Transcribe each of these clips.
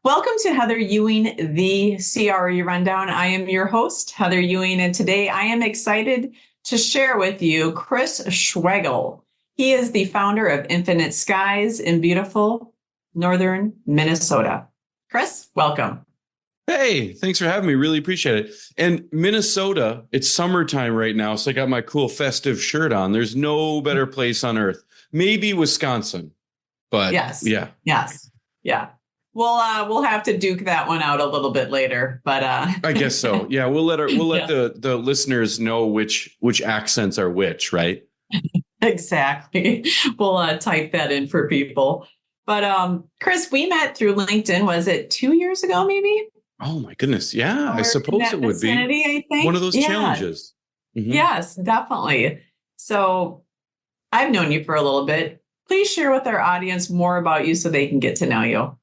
Welcome to Heather Ewing, the CRE Rundown. I am your host, Heather Ewing, and today I am excited to share with you Chris Schwagerl. He is the founder of Infinite Skies in beautiful northern Minnesota. Chris, welcome. Hey, thanks for having me. Really appreciate it. And Minnesota, it's summertime right now, so I got my cool festive shirt on. There's no better place on earth. Maybe Wisconsin, but Yes. yeah. Yes. Yeah. We'll have to duke that one out a little bit later, but I guess so. Yeah, we'll let the listeners know which accents are which, right? Exactly. We'll type that in for people. But Chris, we met through LinkedIn. Was it 2 years ago, maybe? Oh my goodness. Yeah, I Or in suppose that it would be vicinity, I think. one of those Yeah. challenges. Mhm. Yes, definitely. So I've known you for a little bit. Please share with our audience more about you so they can get to know you.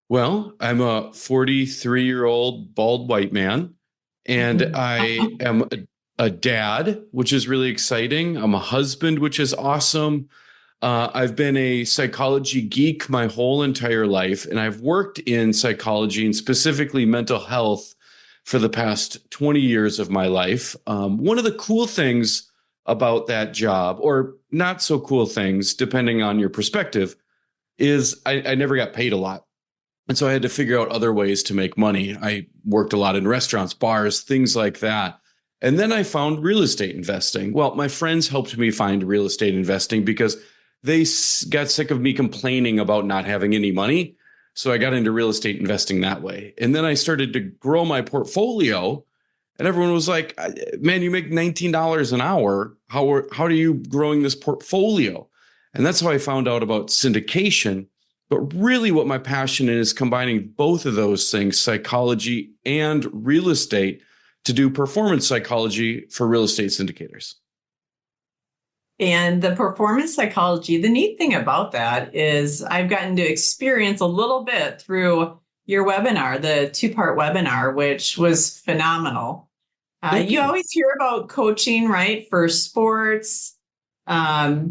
Well, I'm a 43-year-old bald white man, and I am a dad, which is really exciting. I'm a husband, which is awesome. I've been a psychology geek my whole entire life, and I've worked in psychology and specifically mental health for the past 20 years of my life. One of the cool things about that job, or not so cool things, depending on your perspective, is I never got paid a lot. And so I had to figure out other ways to make money. I worked a lot in restaurants, bars, things like that. And then I found real estate investing. Well, my friends helped me find real estate investing because they got sick of me complaining about not having any money. So I got into real estate investing that way. And then I started to grow my portfolio. And everyone was like, man, you make $19 an hour. How are you growing this portfolio? And that's how I found out about syndication. But really what my passion is combining both of those things, psychology and real estate, to do performance psychology for real estate syndicators. And the performance psychology, the neat thing about that is I've gotten to experience a little bit through your webinar, the 2-part webinar, which was phenomenal. You always hear about coaching, right? For sports,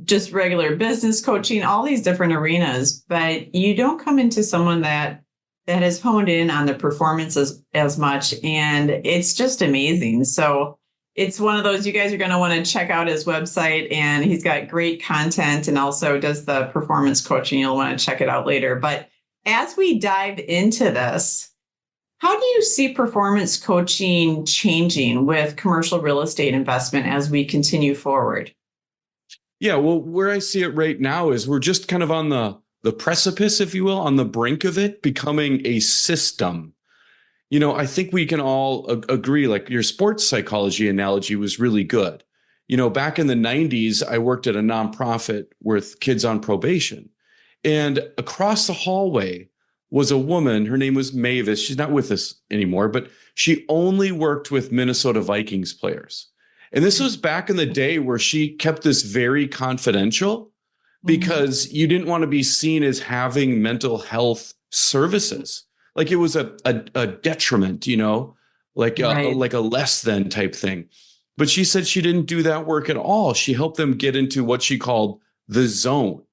just regular business coaching, all these different arenas, but you don't come into someone that has honed in on the performance as much. And it's just amazing. So it's one of those, you guys are going to want to check out his website, and he's got great content and also does the performance coaching. You'll want to check it out later. But as we dive into this, how do you see performance coaching changing with commercial real estate investment as we continue forward? Yeah, well, where I see it right now is we're just kind of on the precipice, if you will, on the brink of it becoming a system. You know, I think we can all agree, like your sports psychology analogy was really good. You know, back in the 90s, I worked at a nonprofit with kids on probation. And across the hallway was a woman. Her name was Mavis. She's not with us anymore, but she only worked with Minnesota Vikings players. And this was back in the day where she kept this very confidential because you didn't want to be seen as having mental health services. Like it was a detriment, you know, like like a less than type thing. But she said she didn't do that work at all. She helped them get into what she called the zone.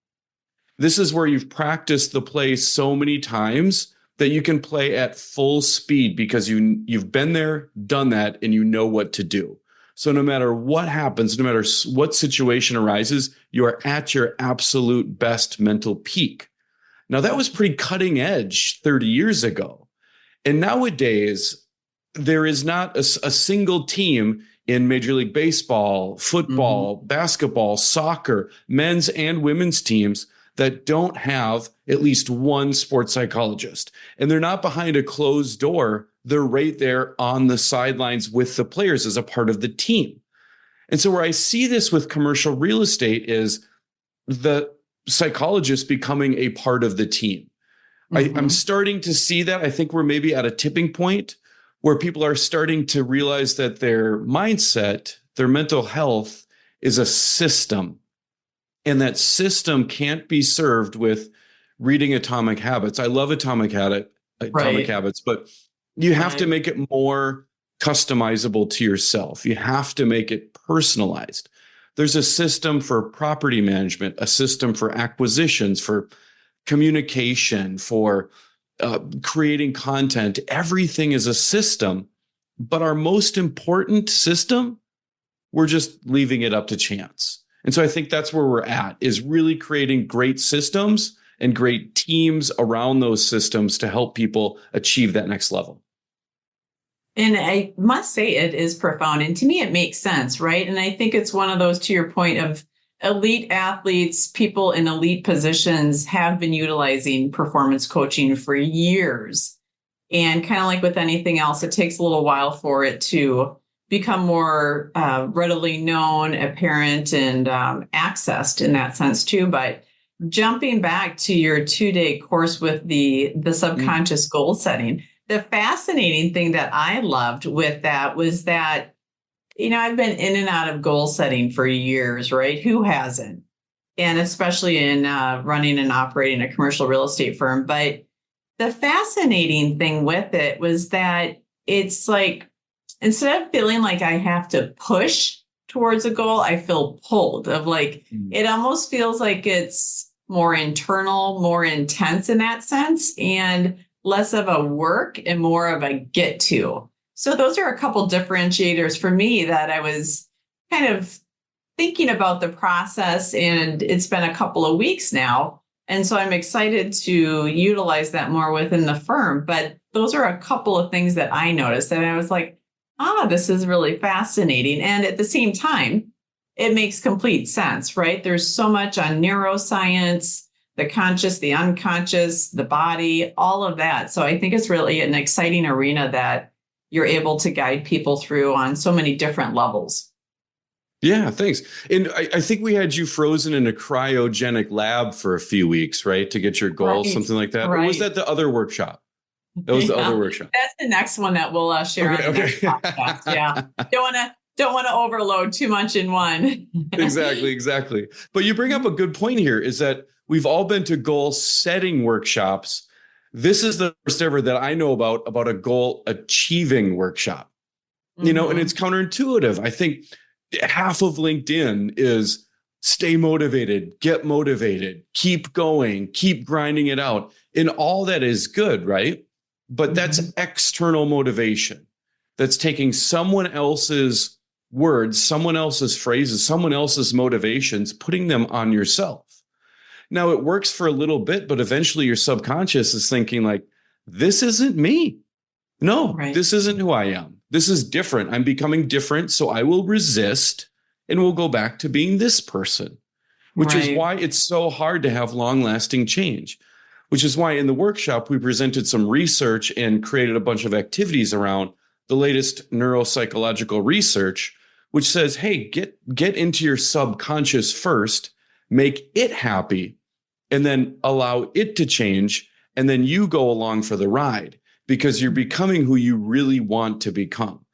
This is where you've practiced the play so many times that you can play at full speed because you've been there, done that, and you know what to do. So no matter what happens, no matter what situation arises, you are at your absolute best mental peak. Now, that was pretty cutting edge 30 years ago. And nowadays, there is not a single team in Major League Baseball, football, basketball, soccer, men's and women's teams that don't have at least one sports psychologist. And they're not behind a closed door. They're right there on the sidelines with the players as a part of the team. And so where I see this with commercial real estate is the psychologist becoming a part of the team. I'm starting to see that. I think we're maybe at a tipping point where people are starting to realize that their mindset, their mental health is a system. And that system can't be served with reading Atomic Habits. I love Atomic Habits, but you have to make it more customizable to yourself. You have to make it personalized. There's a system for property management, a system for acquisitions, for communication, for creating content. Everything is a system, but our most important system, we're just leaving it up to chance. And so I think that's where we're at, is really creating great systems and great teams around those systems to help people achieve that next level. And I must say it is profound. And to me, it makes sense, right? And I think it's one of those, to your point, of elite athletes, people in elite positions have been utilizing performance coaching for years. And kind of like with anything else, it takes a little while for it to become more readily known, apparent, and accessed in that sense too. But jumping back to your 2-day course with the subconscious goal setting, the fascinating thing that I loved with that was that, I've been in and out of goal setting for years, right? Who hasn't? And especially in running and operating a commercial real estate firm. But the fascinating thing with it was that it's like, instead of feeling like I have to push towards a goal, I feel pulled of like, it almost feels like it's more internal, more intense in that sense, and less of a work and more of a get to. So those are a couple differentiators for me that I was kind of thinking about the process, and it's been a couple of weeks now. And so I'm excited to utilize that more within the firm. But those are a couple of things that I noticed that I was like, this is really fascinating. And at the same time, it makes complete sense, right? There's so much on neuroscience, the conscious, the unconscious, the body, all of that. So I think it's really an exciting arena that you're able to guide people through on so many different levels. Yeah, thanks. And I think we had you frozen in a cryogenic lab for a few weeks, right? To get your goals, right. Something like that. Right. Or was that the other workshop? That was the other workshop. That's the next one that we'll share on the next podcast. Yeah. Don't want to overload too much in one. Exactly. But you bring up a good point here, is that we've all been to goal setting workshops. This is the first ever that I know about a goal achieving workshop, and it's counterintuitive. I think half of LinkedIn is stay motivated, get motivated, keep going, keep grinding it out. And all that is good, right? But that's external motivation. That's taking someone else's words, someone else's phrases, someone else's motivations, putting them on yourself. Now, it works for a little bit, but eventually your subconscious is thinking like, this isn't me. No, This isn't who I am. This is different. I'm becoming different. So I will resist and we'll go back to being this person, which is why it's so hard to have long-lasting change, which is why in the workshop, we presented some research and created a bunch of activities around the latest neuropsychological research, which says, hey, get into your subconscious first, make it happy, and then allow it to change. And then you go along for the ride because you're becoming who you really want to become.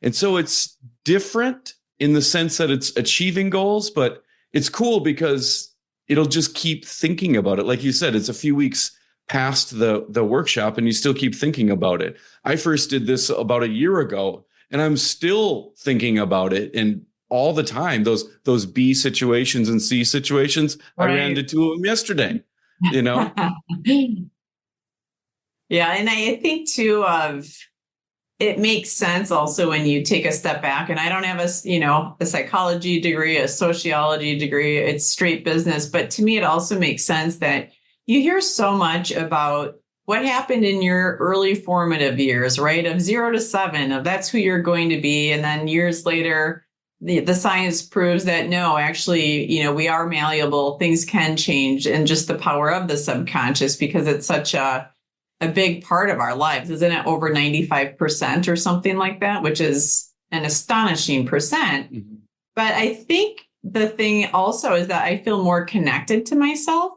And so it's different in the sense that it's achieving goals, but it's cool because it'll just keep thinking about it. Like you said, it's a few weeks past the workshop and you still keep thinking about it. I first did this about a year ago and I'm still thinking about it. And all the time, those B situations and C situations, I ran into two of them yesterday, Yeah. And I think too, it makes sense also when you take a step back, and I don't have a psychology degree, a sociology degree, it's straight business. But to me, it also makes sense that you hear so much about what happened in your early formative years, right? Of 0 to 7, of that's who you're going to be. And then years later, the science proves that no, actually, we are malleable. Things can change, and just the power of the subconscious, because it's such a big part of our lives, isn't it? Over 95% or something like that, which is an astonishing percent. Mm-hmm. But I think the thing also is that I feel more connected to myself.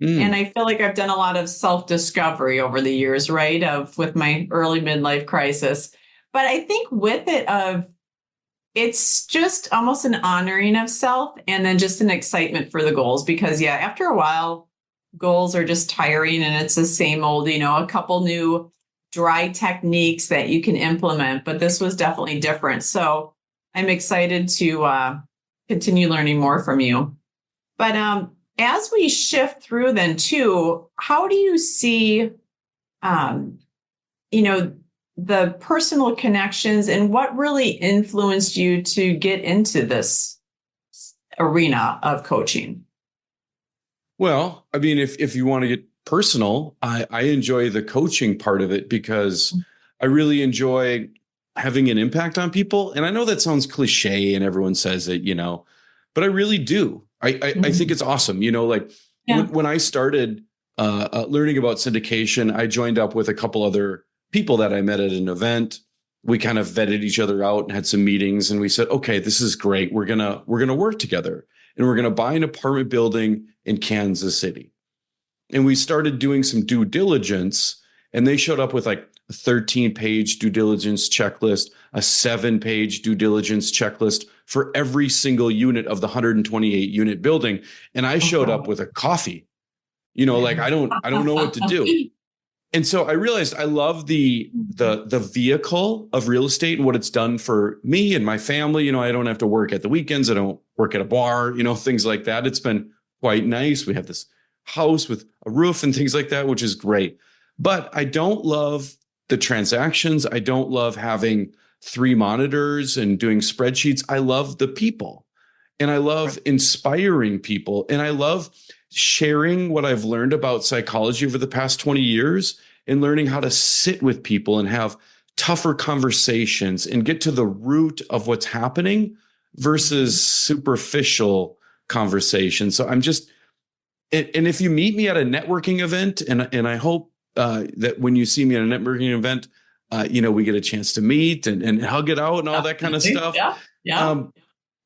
And I feel like I've done a lot of self-discovery over the years, right? With my early midlife crisis. But I think with it it's just almost an honoring of self and then just an excitement for the goals, because after a while, goals are just tiring and it's the same old, a couple new dry techniques that you can implement, but this was definitely different. So I'm excited to continue learning more from you. But as we shift through then too, how do you see um, you know, the personal connections and what really influenced you to get into this arena of coaching? Well, I mean, if you want to get personal, I enjoy the coaching part of it because I really enjoy having an impact on people. And I know that sounds cliche and everyone says it, but I really do. I think it's awesome. Like Yeah. when I started learning about syndication, I joined up with a couple other people that I met at an event. We kind of vetted each other out and had some meetings, and we said, okay, this is great. We're gonna work together, and we're gonna buy an apartment building in Kansas City. And we started doing some due diligence, and they showed up with like a 13-page due diligence checklist, a 7-page due diligence checklist for every single unit of the 128 unit building. And I showed up with a coffee, like I don't know what to do. And so I realized I love the vehicle of real estate and what it's done for me and my family. I don't have to work at the weekends. I don't work at a bar, things like that. It's been quite nice. We have this house with a roof and things like that, which is great. But I don't love the transactions. I don't love having 3 monitors and doing spreadsheets. I love the people, and I love inspiring people, and I love sharing what I've learned about psychology over the past 20 years and learning how to sit with people and have tougher conversations and get to the root of what's happening versus superficial conversations. So I'm just, and if you meet me at a networking event, and I hope that when you see me at a networking event, we get a chance to meet and hug it out and all that kind of stuff. Yeah.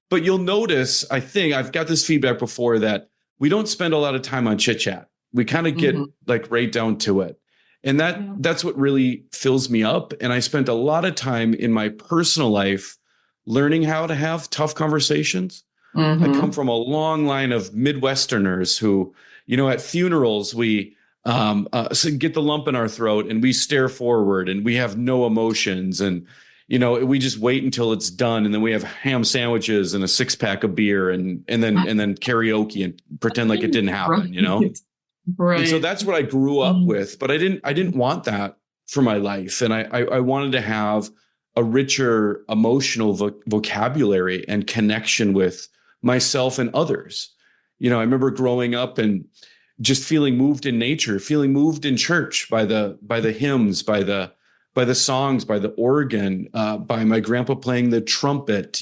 But you'll notice, I think I've got this feedback before, that we don't spend a lot of time on chit chat. We kind of get like right down to it. And that's what really fills me up. And I spent a lot of time in my personal life learning how to have tough conversations. I come from a long line of Midwesterners who, at funerals, we get the lump in our throat and we stare forward and we have no emotions. And, we just wait until it's done. And then we have ham sandwiches and a 6-pack of beer and then karaoke and pretend like it didn't happen, Right. And so that's what I grew up with. But I didn't want that for my life. And I wanted to have a richer emotional vocabulary and connection with myself and others. I remember growing up and just feeling moved in nature, feeling moved in church by the hymns, by the songs, by the organ, by my grandpa playing the trumpet,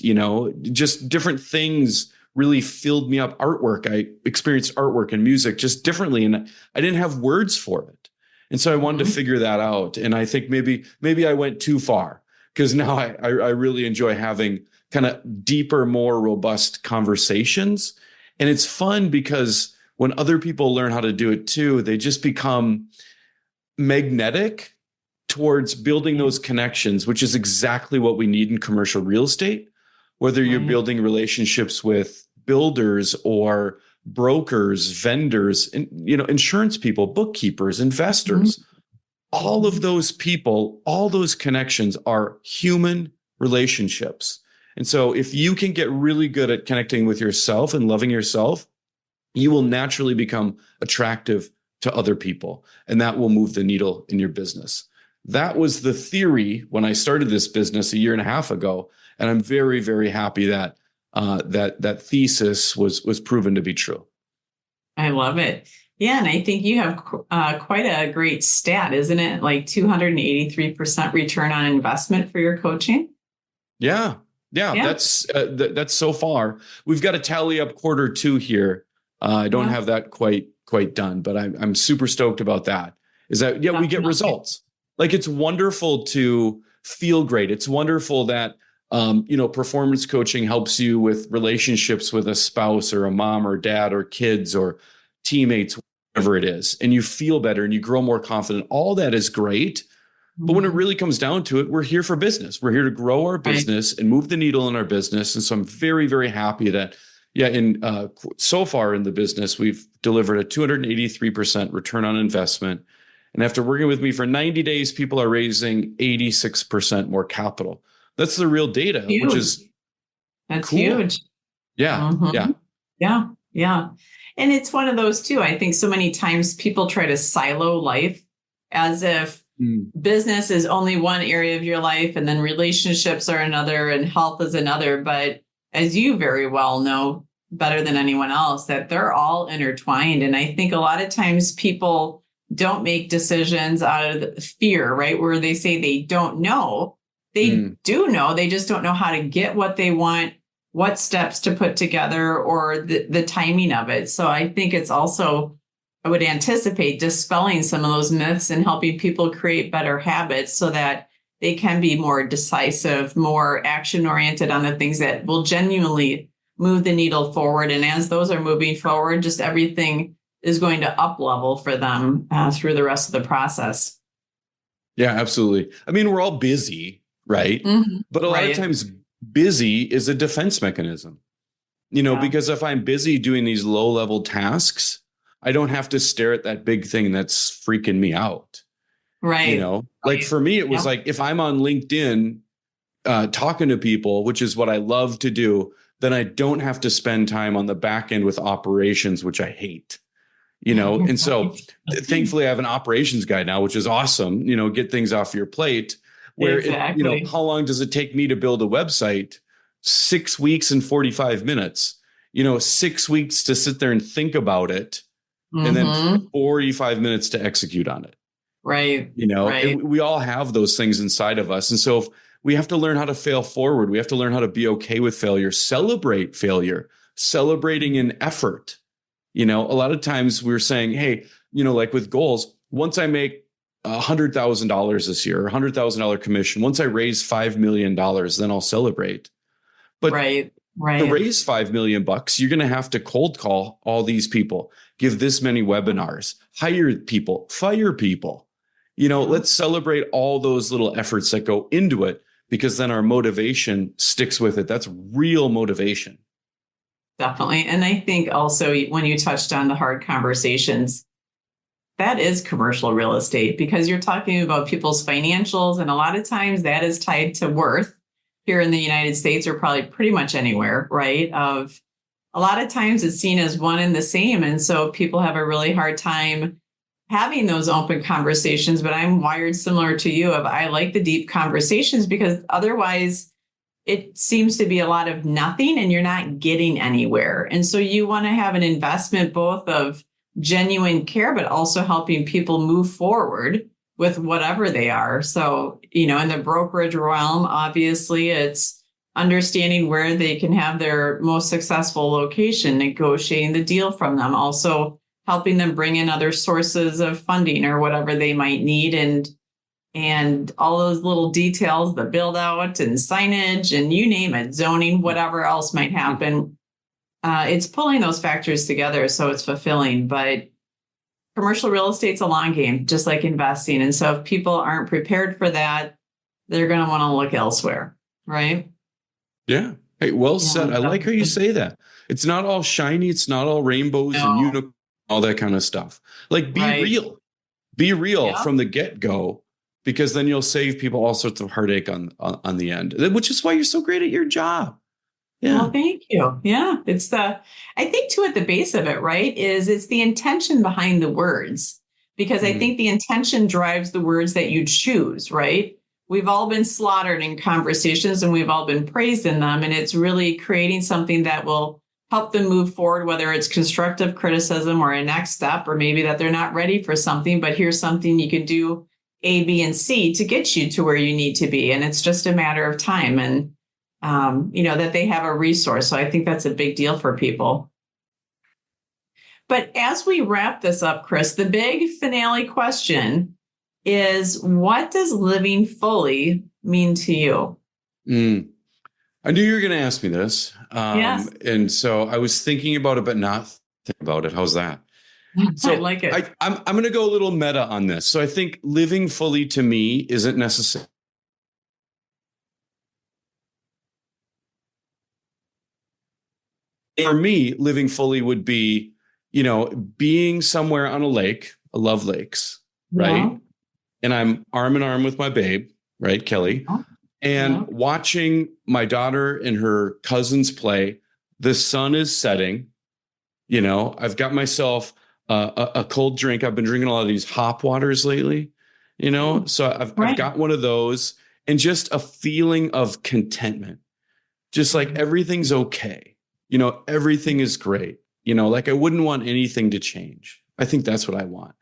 just different things really filled me up. Artwork, I experienced artwork and music just differently, and I didn't have words for it. And so I wanted to figure that out. And I think maybe I went too far, because now I really enjoy having kind of deeper, more robust conversations. And it's fun because when other people learn how to do it too, they just become magnetic towards building those connections, which is exactly what we need in commercial real estate, whether you're building relationships with builders or brokers, vendors, and, insurance people, bookkeepers, investors. All of those people, all those connections are human relationships. And so if you can get really good at connecting with yourself and loving yourself, you will naturally become attractive to other people, and that will move the needle in your business. That was the theory when I started this business a year and a half ago. And I'm very, very happy that that thesis was proven to be true. I love it. Yeah. And I think you have quite a great stat, isn't it? Like 283% return on investment for your coaching. Yeah. That's so far. We've got to tally up Q2 here. I don't have that quite done, but I'm super stoked about that. Is that, we get results. Like, it's wonderful to feel great. It's wonderful that, performance coaching helps you with relationships with a spouse or a mom or dad or kids or teammates, whatever it is. And you feel better and you grow more confident. All that is great. But when it really comes down to it, we're here for business. We're here to grow our business and move the needle in our business. And so I'm very, very happy that, so far in the business, we've delivered a 283% return on investment. And after working with me for 90 days, people are raising 86% more capital. That's the real data, which is cool. Huge. Yeah. Yeah. And it's one of those too. I think so many times people try to silo life as if business is only one area of your life and then relationships are another and health is another. But as you very well know better than anyone else, that they're all intertwined. And I think a lot of times people don't make decisions out of fear, right? Where they say they don't know. They do know, they just don't know how to get what they want, what steps to put together, or the timing of it. So I think it's also, I would anticipate dispelling some of those myths and helping people create better habits so that they can be more decisive, more action oriented on the things that will genuinely move the needle forward. And as those are moving forward, just everything is going to up level for them through the rest of the process. Yeah, absolutely. I mean, we're all busy, right? But a lot of times busy is a defense mechanism, because if I'm busy doing these low level tasks, I don't have to stare at that big thing that's freaking me out. Right. Like for me, it was like, if I'm on LinkedIn talking to people, which is what I love to do, then I don't have to spend time on the back end with operations, which I hate. And so thankfully I have an operations guy now, which is awesome, get things off your plate. Where, how long does it take me to build a website? 6 weeks and 45 minutes, 6 weeks to sit there and think about it. And then 45 minutes to execute on it. Right. And we all have those things inside of us. And so we have to learn how to fail forward. We have to learn how to be okay with failure, celebrate failure, celebrating an effort. A lot of times we're saying, hey, like with goals, once I make $100,000 this year, $100,000 commission, once I raise $5 million, then I'll celebrate. But to raise $5 million, you're going to have to cold call all these people, give this many webinars, hire people, fire people. Let's celebrate all those little efforts that go into it, because then our motivation sticks with it. That's real motivation. Definitely. And I think also when you touched on the hard conversations, that is commercial real estate, because you're talking about people's financials. And a lot of times that is tied to worth here in the United States, or probably pretty much anywhere, right? A lot of times it's seen as one and the same. And so people have a really hard time having those open conversations. But I'm wired similar to you I like the deep conversations, because otherwise it seems to be a lot of nothing and you're not getting anywhere. And so you want to have an investment both of genuine care, but also helping people move forward with whatever they are. So, in the brokerage realm, obviously it's understanding where they can have their most successful location, negotiating the deal from them, also helping them bring in other sources of funding or whatever they might need. And all those little details, the build out and signage and you name it, zoning, whatever else might happen. It's pulling those factors together so it's fulfilling. But commercial real estate's a long game, just like investing. And so if people aren't prepared for that, they're going to want to look elsewhere, right? Yeah. Hey, well said. I like how you say that. It's not all shiny. It's not all rainbows and unicorns, all that kind of stuff. Like, be real. Be real from the get-go, because then you'll save people all sorts of heartache on the end, which is why you're so great at your job. Yeah. Well, thank you. Yeah. I think too, at the base of it, right, it's the intention behind the words, because I think the intention drives the words that you choose, right? We've all been slaughtered in conversations and we've all been praised in them. And it's really creating something that will help them move forward, whether it's constructive criticism or a next step, or maybe that they're not ready for something, but here's something you can do A, B, and C to get you to where you need to be. And it's just a matter of time. And that they have a resource. So I think that's a big deal for people. But as we wrap this up, Chris, the big finale question is, what does living fully mean to you? I knew you were going to ask me this. Yes. And so I was thinking about it, but not thinking about it. How's that? So I like it. I'm going to go a little meta on this. So I think living fully to me isn't necessary. For me, living fully would be, being somewhere on a lake. I love lakes, right? Yeah. And I'm arm in arm with my babe, right, Kelly, and watching my daughter and her cousins play. The sun is setting. I've got myself a cold drink. I've been drinking a lot of these hop waters lately. So I've got one of those, and just a feeling of contentment, just like everything's okay. Everything is great. Like I wouldn't want anything to change. I think that's what I want.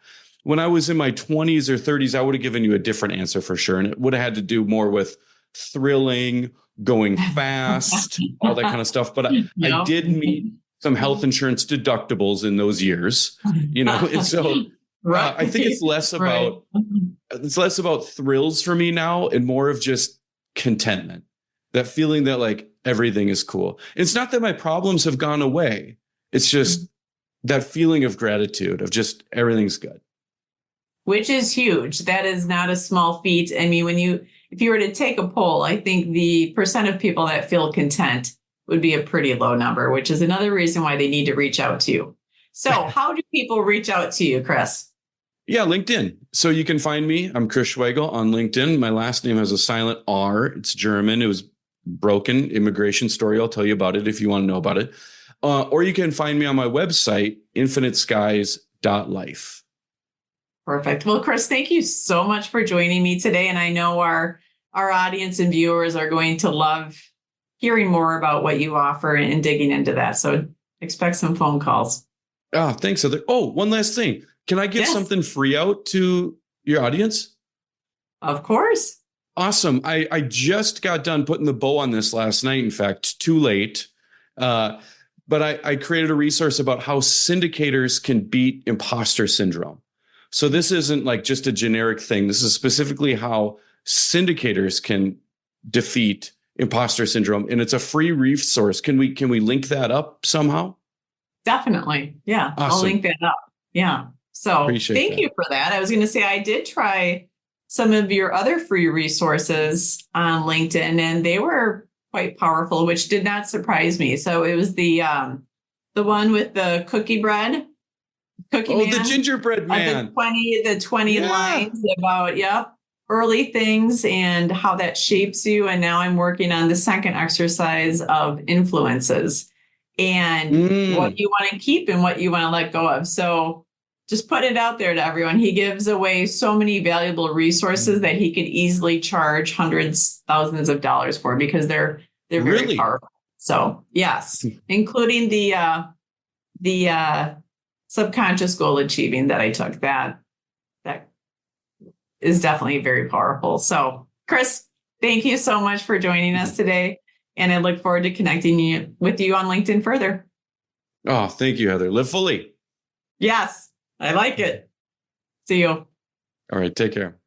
When I was in my 20s or 30s, I would have given you a different answer for sure. And it would have had to do more with thrilling, going fast, all that kind of stuff. But I did meet some health insurance deductibles in those years, and so I think it's less about thrills for me now and more of just contentment, that feeling that like everything is cool. It's not that my problems have gone away. It's just that feeling of gratitude of just everything's good. Which is huge. That is not a small feat. I mean, if you were to take a poll, I think the percent of people that feel content would be a pretty low number, which is another reason why they need to reach out to you. So how do people reach out to you, Chris? Yeah, LinkedIn. So you can find me. I'm Chris Schwagerl on LinkedIn. My last name has a silent R. It's German. It was broken. Immigration story. I'll tell you about it if you want to know about it. Or you can find me on my website, infiniteskies.life. Perfect. Well, Chris, thank you so much for joining me today. And I know our audience and viewers are going to love hearing more about what you offer and digging into that. So expect some phone calls. Oh, thanks, Heather. Oh, one last thing. Can I give something free out to your audience? Of course. Awesome. I just got done putting the bow on this last night. In fact, too late. But I created a resource about how syndicators can beat imposter syndrome. So this isn't like just a generic thing. This is specifically how syndicators can defeat imposter syndrome. And it's a free resource. Can we link that up somehow? Definitely. Yeah. Awesome. I'll link that up. Yeah. So thank you for that. I was going to say, I did try some of your other free resources on LinkedIn, and they were quite powerful, which did not surprise me. So it was the one with the cookie bread. Cookie Man, the gingerbread man. The 20 lines about, early things and how that shapes you. And now I'm working on the second exercise of influences and what you want to keep and what you want to let go of. So just put it out there to everyone. He gives away so many valuable resources that he could easily charge hundreds, thousands of dollars for, because they're very powerful. So yes, including the subconscious goal achieving that I took, that is definitely very powerful. So Chris, thank you so much for joining us today. And I look forward to connecting with you on LinkedIn further. Oh, thank you, Heather. Live fully. Yes, I like it. See you. All right. Take care.